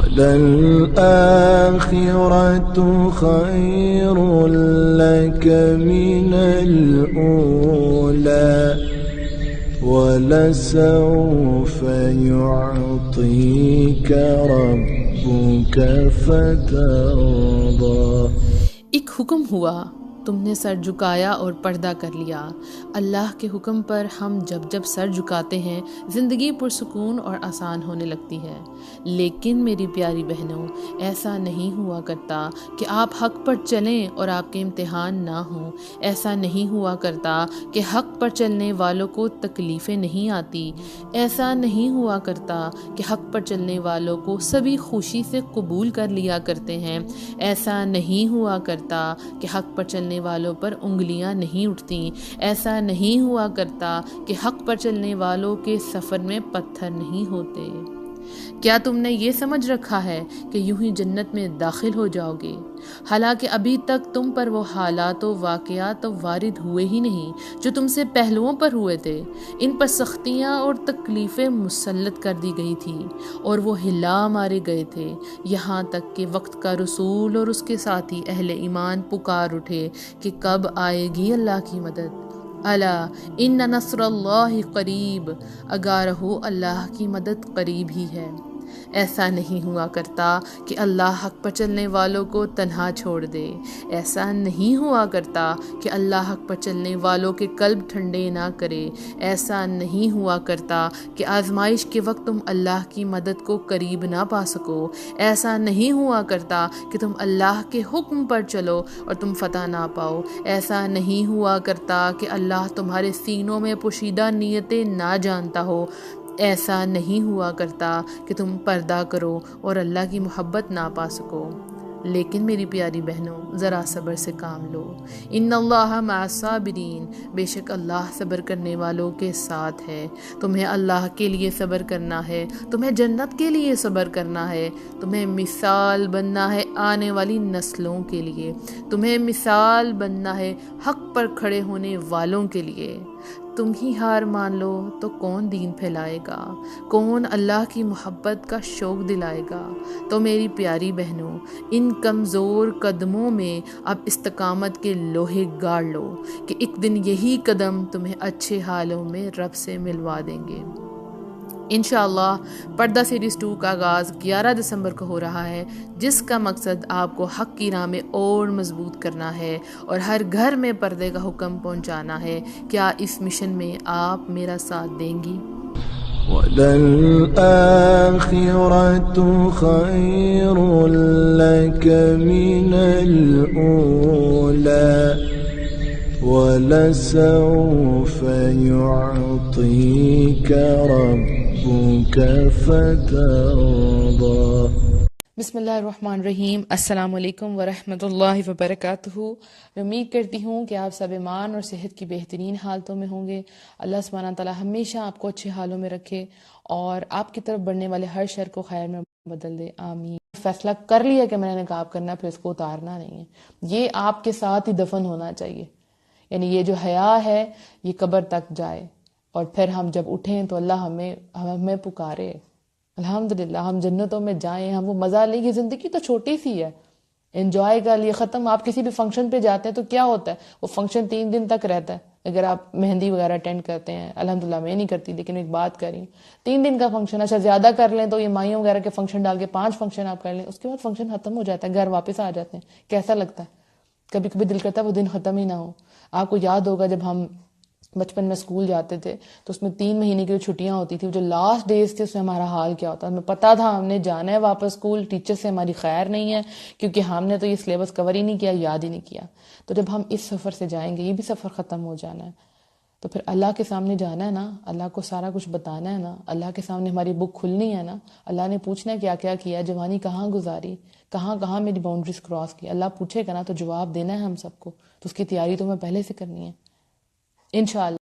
وَلَلْآخِرَةُ خَيْرٌ لَكَ مِنَ الْأُولَى وَلَسَوْفَ يُعْطِيكَ رَبُّكَ فَتَرْضَى۔ ایک حکم ہوا، تم نے سر جھکایا اور پردہ کر لیا۔ اللہ کے حکم پر ہم جب جب سر جھکاتے ہیں زندگی پرسکون اور آسان ہونے لگتی ہے۔ لیکن میری پیاری بہنوں، ایسا نہیں ہوا کرتا کہ آپ حق پر چلیں اور آپ کے امتحان نہ ہوں۔ ایسا نہیں ہوا کرتا کہ حق پر چلنے والوں کو تکلیفیں نہیں آتی۔ ایسا نہیں ہوا کرتا کہ حق پر چلنے والوں کو سبھی خوشی سے قبول کر لیا کرتے ہیں۔ ایسا نہیں ہوا کرتا کہ حق پر چلنے والوں پر انگلیاں نہیں اٹھتی۔ ایسا نہیں ہوا کرتا کہ حق پر چلنے والوں کے سفر میں پتھر نہیں ہوتے۔ کیا تم نے یہ سمجھ رکھا ہے کہ یوں ہی جنت میں داخل ہو جاؤ گے؟ حالانکہ ابھی تک تم پر وہ حالات و واقعات وارد ہوئے ہی نہیں جو تم سے پہلوؤں پر ہوئے تھے۔ ان پر سختیاں اور تکلیفیں مسلط کر دی گئی تھی اور وہ ہلا مارے گئے تھے، یہاں تک کہ وقت کا رسول اور اس کے ساتھی اہل ایمان پکار اٹھے کہ کب آئے گی اللہ کی مدد۔ الا ان نصر اللہ قریب، آگاہ رہو اللہ کی مدد قریب ہی ہے۔ ایسا نہیں ہوا کرتا کہ اللہ حق پر چلنے والوں کو تنہا چھوڑ دے۔ ایسا نہیں ہوا کرتا کہ اللہ حق پر چلنے والوں کے قلب ٹھنڈے نہ کرے۔ ایسا نہیں ہوا کرتا کہ آزمائش کے وقت تم اللہ کی مدد کو قریب نہ پا سکو۔ ایسا نہیں ہوا کرتا کہ تم اللہ کے حکم پر چلو اور تم فتح نہ پاؤ۔ ایسا نہیں ہوا کرتا کہ اللہ تمہارے سینوں میں پوشیدہ نیتیں نہ جانتا ہو۔ ایسا نہیں ہوا کرتا کہ تم پردہ کرو اور اللہ کی محبت نہ پا سکو۔ لیکن میری پیاری بہنوں، ذرا صبر سے کام لو۔ ان اللہ مع الصابرین، بے شک اللہ صبر کرنے والوں کے ساتھ ہے۔ تمہیں اللہ کے لیے صبر کرنا ہے، تمہیں جنت کے لیے صبر کرنا ہے، تمہیں مثال بننا ہے آنے والی نسلوں کے لیے، تمہیں مثال بننا ہے حق پر کھڑے ہونے والوں کے لیے۔ تم ہی ہار مان لو تو کون دین پھیلائے گا؟ کون اللہ کی محبت کا شوق دلائے گا؟ تو میری پیاری بہنوں، ان کمزور قدموں میں اب استقامت کے لوہے گاڑ لو کہ ایک دن یہی قدم تمہیں اچھے حالوں میں رب سے ملوا دیں گے۔ انشاءاللہ پردہ سیریز 2 کا آغاز 11 دسمبر کو ہو رہا ہے، جس کا مقصد آپ کو حق کی راہ میں اور مضبوط کرنا ہے اور ہر گھر میں پردے کا حکم پہنچانا ہے۔ کیا اس مشن میں آپ میرا ساتھ دیں گی؟ وَلَلْآخِرَةُ خَيْرٌ لَكَ مِنَ الْأُولَى وَلَسَوْفَ يُعْطِيكَ رَبُّكَ فَتَرْضَى۔ بسم اللہ الرحمن الرحیم۔ السلام علیکم ورحمۃ اللہ وبرکاتہ۔ امید کرتی ہوں کہ آپ سب ایمان اور صحت کی بہترین حالتوں میں ہوں گے۔ اللہ سبحانہ تعالیٰ ہمیشہ آپ کو اچھے حالوں میں رکھے اور آپ کی طرف بڑھنے والے ہر شر کو خیر میں بدل دے، آمین۔ فیصلہ کر لیا کہ میں نے نقاب کرنا، پھر اس کو اتارنا نہیں ہے، یہ آپ کے ساتھ ہی دفن ہونا چاہیے۔ یعنی یہ جو حیا ہے یہ قبر تک جائے اور پھر ہم جب اٹھیں تو اللہ ہمیں پکارے، الحمدللہ ہم جنتوں میں جائیں، ہم وہ مزہ لیں۔ یہ زندگی تو چھوٹی سی ہے، انجوائے کر لیے ختم۔ آپ کسی بھی فنکشن پہ جاتے ہیں تو کیا ہوتا ہے، وہ فنکشن 3 دن تک رہتا ہے۔ اگر آپ مہندی وغیرہ اٹینڈ کرتے ہیں، الحمدللہ میں نہیں کرتی لیکن ایک بات کر رہی ہوں، 3 دن کا فنکشن، اچھا زیادہ کر لیں تو یہ مائیوں وغیرہ کے فنکشن ڈال کے 5 فنکشن آپ کر لیں، اس کے بعد فنکشن ختم ہو جاتا ہے، گھر واپس آ جاتے ہیں، کیسا لگتا ہے؟ کبھی کبھی دل کرتا ہے وہ دن ختم ہی نہ ہو۔ آپ کو یاد ہوگا جب ہم بچپن میں اسکول جاتے تھے تو اس میں 3 مہینے کی جو چھٹیاں ہوتی تھی، جو لاسٹ ڈیز تھے، اس میں ہمارا حال کیا ہوتا، ہمیں پتا تھا ہم نے جانا ہے واپس اسکول، ٹیچر سے ہماری خیر نہیں ہے کیونکہ ہم نے تو یہ سلیبس کور ہی نہیں کیا، یاد ہی نہیں کیا۔ تو جب ہم اس سفر سے جائیں گے، یہ بھی سفر ختم ہو جانا ہے، تو پھر اللہ کے سامنے جانا ہے نا، اللہ کو سارا کچھ بتانا ہے نا، اللہ کے سامنے ہماری بک کھلنی ہے نا، اللہ نے پوچھنا ہے کیا کیا کیا، جوانی کہاں گزاری، کہاں کہاں میری باؤنڈریز کراس کی، اللہ پوچھے گا نا، تو جواب دینا ہے ہم سب کو، تو اس کی تیاری تو میں پہلے سے کرنی ہے انشاءاللہ۔